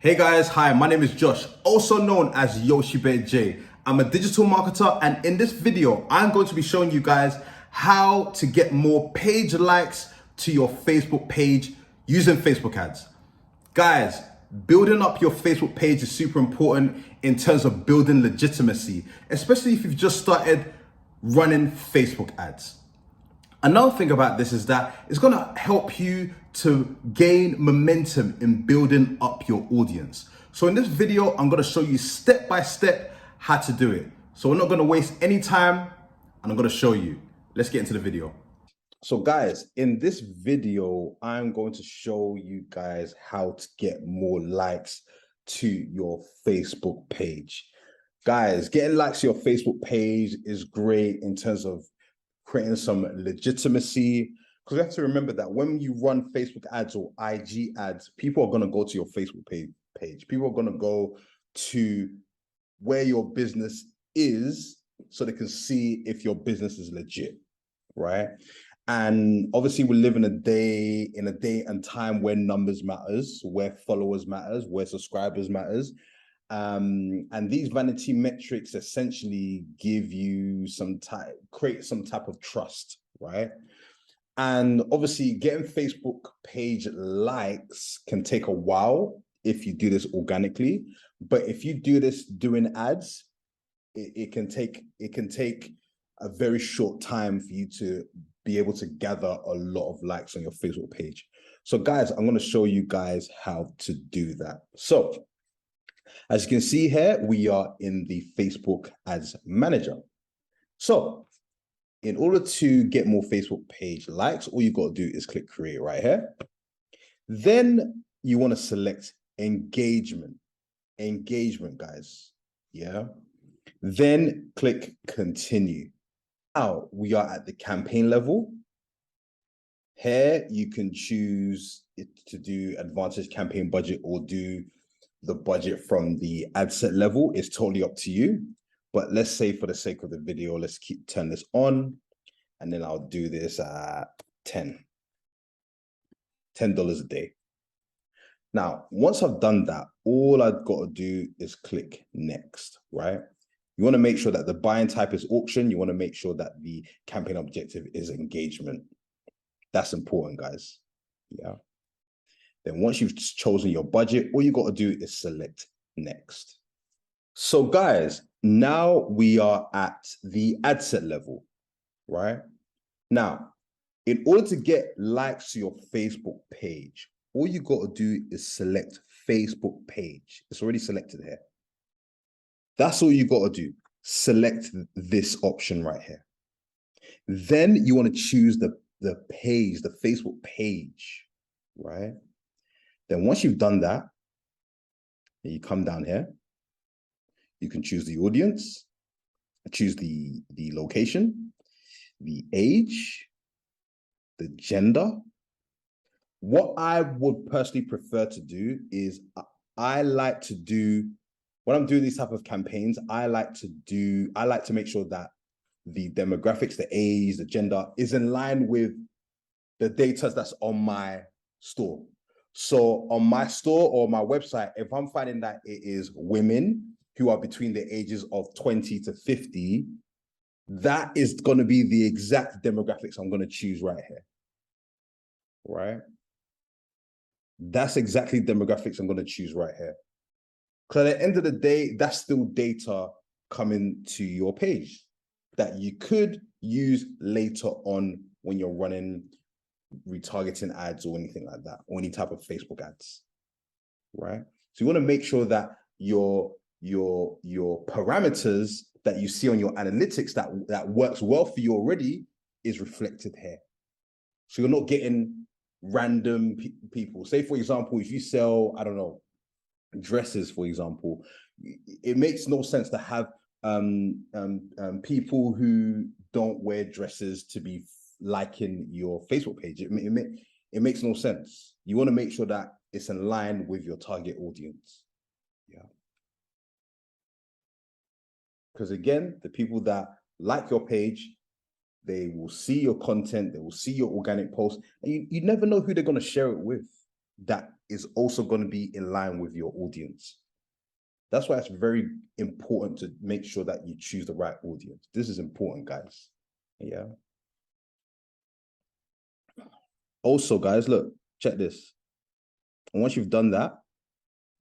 Hey guys, hi, my name is Josh, also known as Yoshi Bear J. I'm a digital marketer, and in this video, I'm going to be showing you guys how to get more page likes to your Facebook page using Facebook ads. Guys, building up your Facebook page is super important in terms of building legitimacy, especially if you've just started running Facebook ads. Another thing about this is that it's gonna help you to gain momentum in building up your audience. So in this video, I'm gonna show you step by step how to do it. So we're not gonna waste any time and I'm gonna show you. Let's get into the video. So guys, in this video, I'm going to show you guys how to get more likes to your Facebook page. Guys, getting likes to your Facebook page is great in terms of creating some legitimacy, because you have to remember that when you run Facebook ads or IG ads, people are going to go to your Facebook page. People are going to go to where your business is so they can see if your business is legit, right? And obviously we live in a day and time where numbers matters, where followers matters, where subscribers matters. And these vanity metrics essentially give you create some type of trust, right? And obviously getting Facebook page likes can take a while if you do this organically, but if you do this doing ads, it can take a very short time for you to be able to gather a lot of likes on your Facebook page. So guys, I'm going to show you guys how to do that. So as you can see here, we are in the Facebook Ads Manager. So in order to get more Facebook page likes, all you got to do is click create right here. Then you want to select engagement, guys. Yeah. Then click continue. Now we are at the campaign level. Here you can choose to do advanced campaign budget or do the budget from the ad set level. Is totally up to you. But let's say for the sake of the video, let's turn this on, and then I'll do this at $10 a day. Now, once I've done that, all I've got to do is click next, right? You want to make sure that the buying type is auction. You want to make sure that the campaign objective is engagement. That's important, guys. Yeah. Then once you've chosen your budget, all you got to do is select next. So guys, now we are at the ad set level, right? Now, in order to get likes to your Facebook page, all you got to do is select Facebook page. It's already selected here. That's all you got to do. Select this option right here. Then you want to choose the page, the Facebook page, right? Then once you've done that, you come down here. You can choose the audience, choose the location, the age, the gender. What I would personally prefer to do is I like to do, when I'm doing these type of campaigns, I like to make sure that the demographics, the age, the gender is in line with the data that's on my store. So on my store or my website, if I'm finding that it is women who are between the ages of 20 to 50, that is going to be the exact demographics I'm going to choose right here. Right? That's exactly demographics I'm going to choose right here. Because at the end of the day, that's still data coming to your page that you could use later on when you're running retargeting ads or anything like that, or any type of Facebook ads, right? So you want to make sure that your parameters that you see on your analytics that works well for you already is reflected here. So you're not getting random people. Say, for example, if you sell, I don't know, dresses, for example, it makes no sense to have people who don't wear dresses to be liking your Facebook page. It makes no sense. You want to make sure that it's in line with your target audience. Yeah. Because again, the people that like your page, they will see your content, they will see your organic posts, and you never know who they're going to share it with. that is also going to be in line with your audience. That's why it's very important to make sure that you choose the right audience. This is important, guys. Yeah. Also, guys, look, check this. And once you've done that,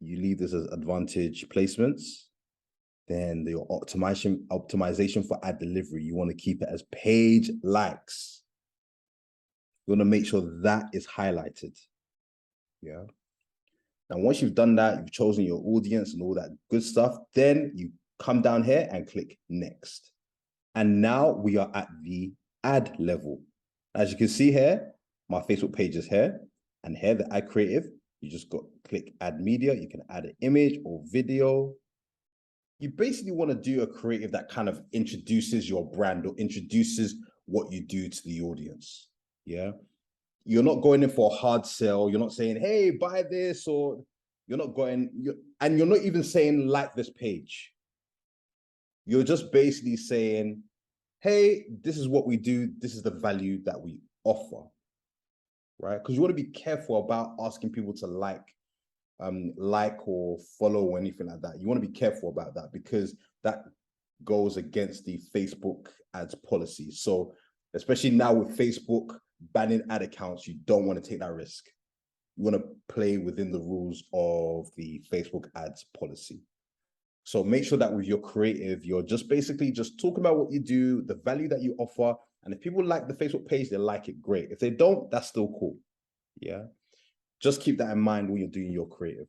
you leave this as advantage placements. Then your optimization for ad delivery, you want to keep it as page likes. You want to make sure that is highlighted. Yeah. And once you've done that, you've chosen your audience and all that good stuff, then you come down here and click next. And now we are at the ad level. As you can see here, my Facebook page is here, and here the ad creative, you just click add media. You can add an image or video. You basically want to do a creative that kind of introduces your brand or introduces what you do to the audience. Yeah. You're not going in for a hard sell. You're not saying, hey, buy this, or you're not and you're not even saying like this page. You're just basically saying, hey, this is what we do. This is the value that we offer, right? Because you want to be careful about asking people to like or follow or anything like that. You want to be careful about that because that goes against the Facebook ads policy. So especially now with Facebook banning ad accounts, you don't want to take that risk. You want to play within the rules of the Facebook ads policy. So make sure that with your creative, you're just basically just talking about what you do, the value that you offer. And if people like the Facebook page, they like it, great. If they don't, that's still cool. Yeah. Just keep that in mind when you're doing your creative.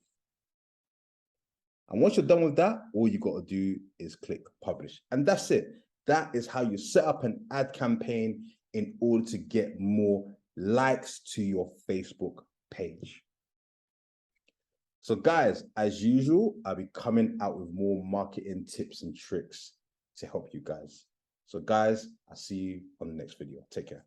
And once you're done with that, all you got to do is click publish. And that's it. That is how you set up an ad campaign in order to get more likes to your Facebook page. So guys, as usual, I'll be coming out with more marketing tips and tricks to help you guys. So guys, I'll see you on the next video. Take care.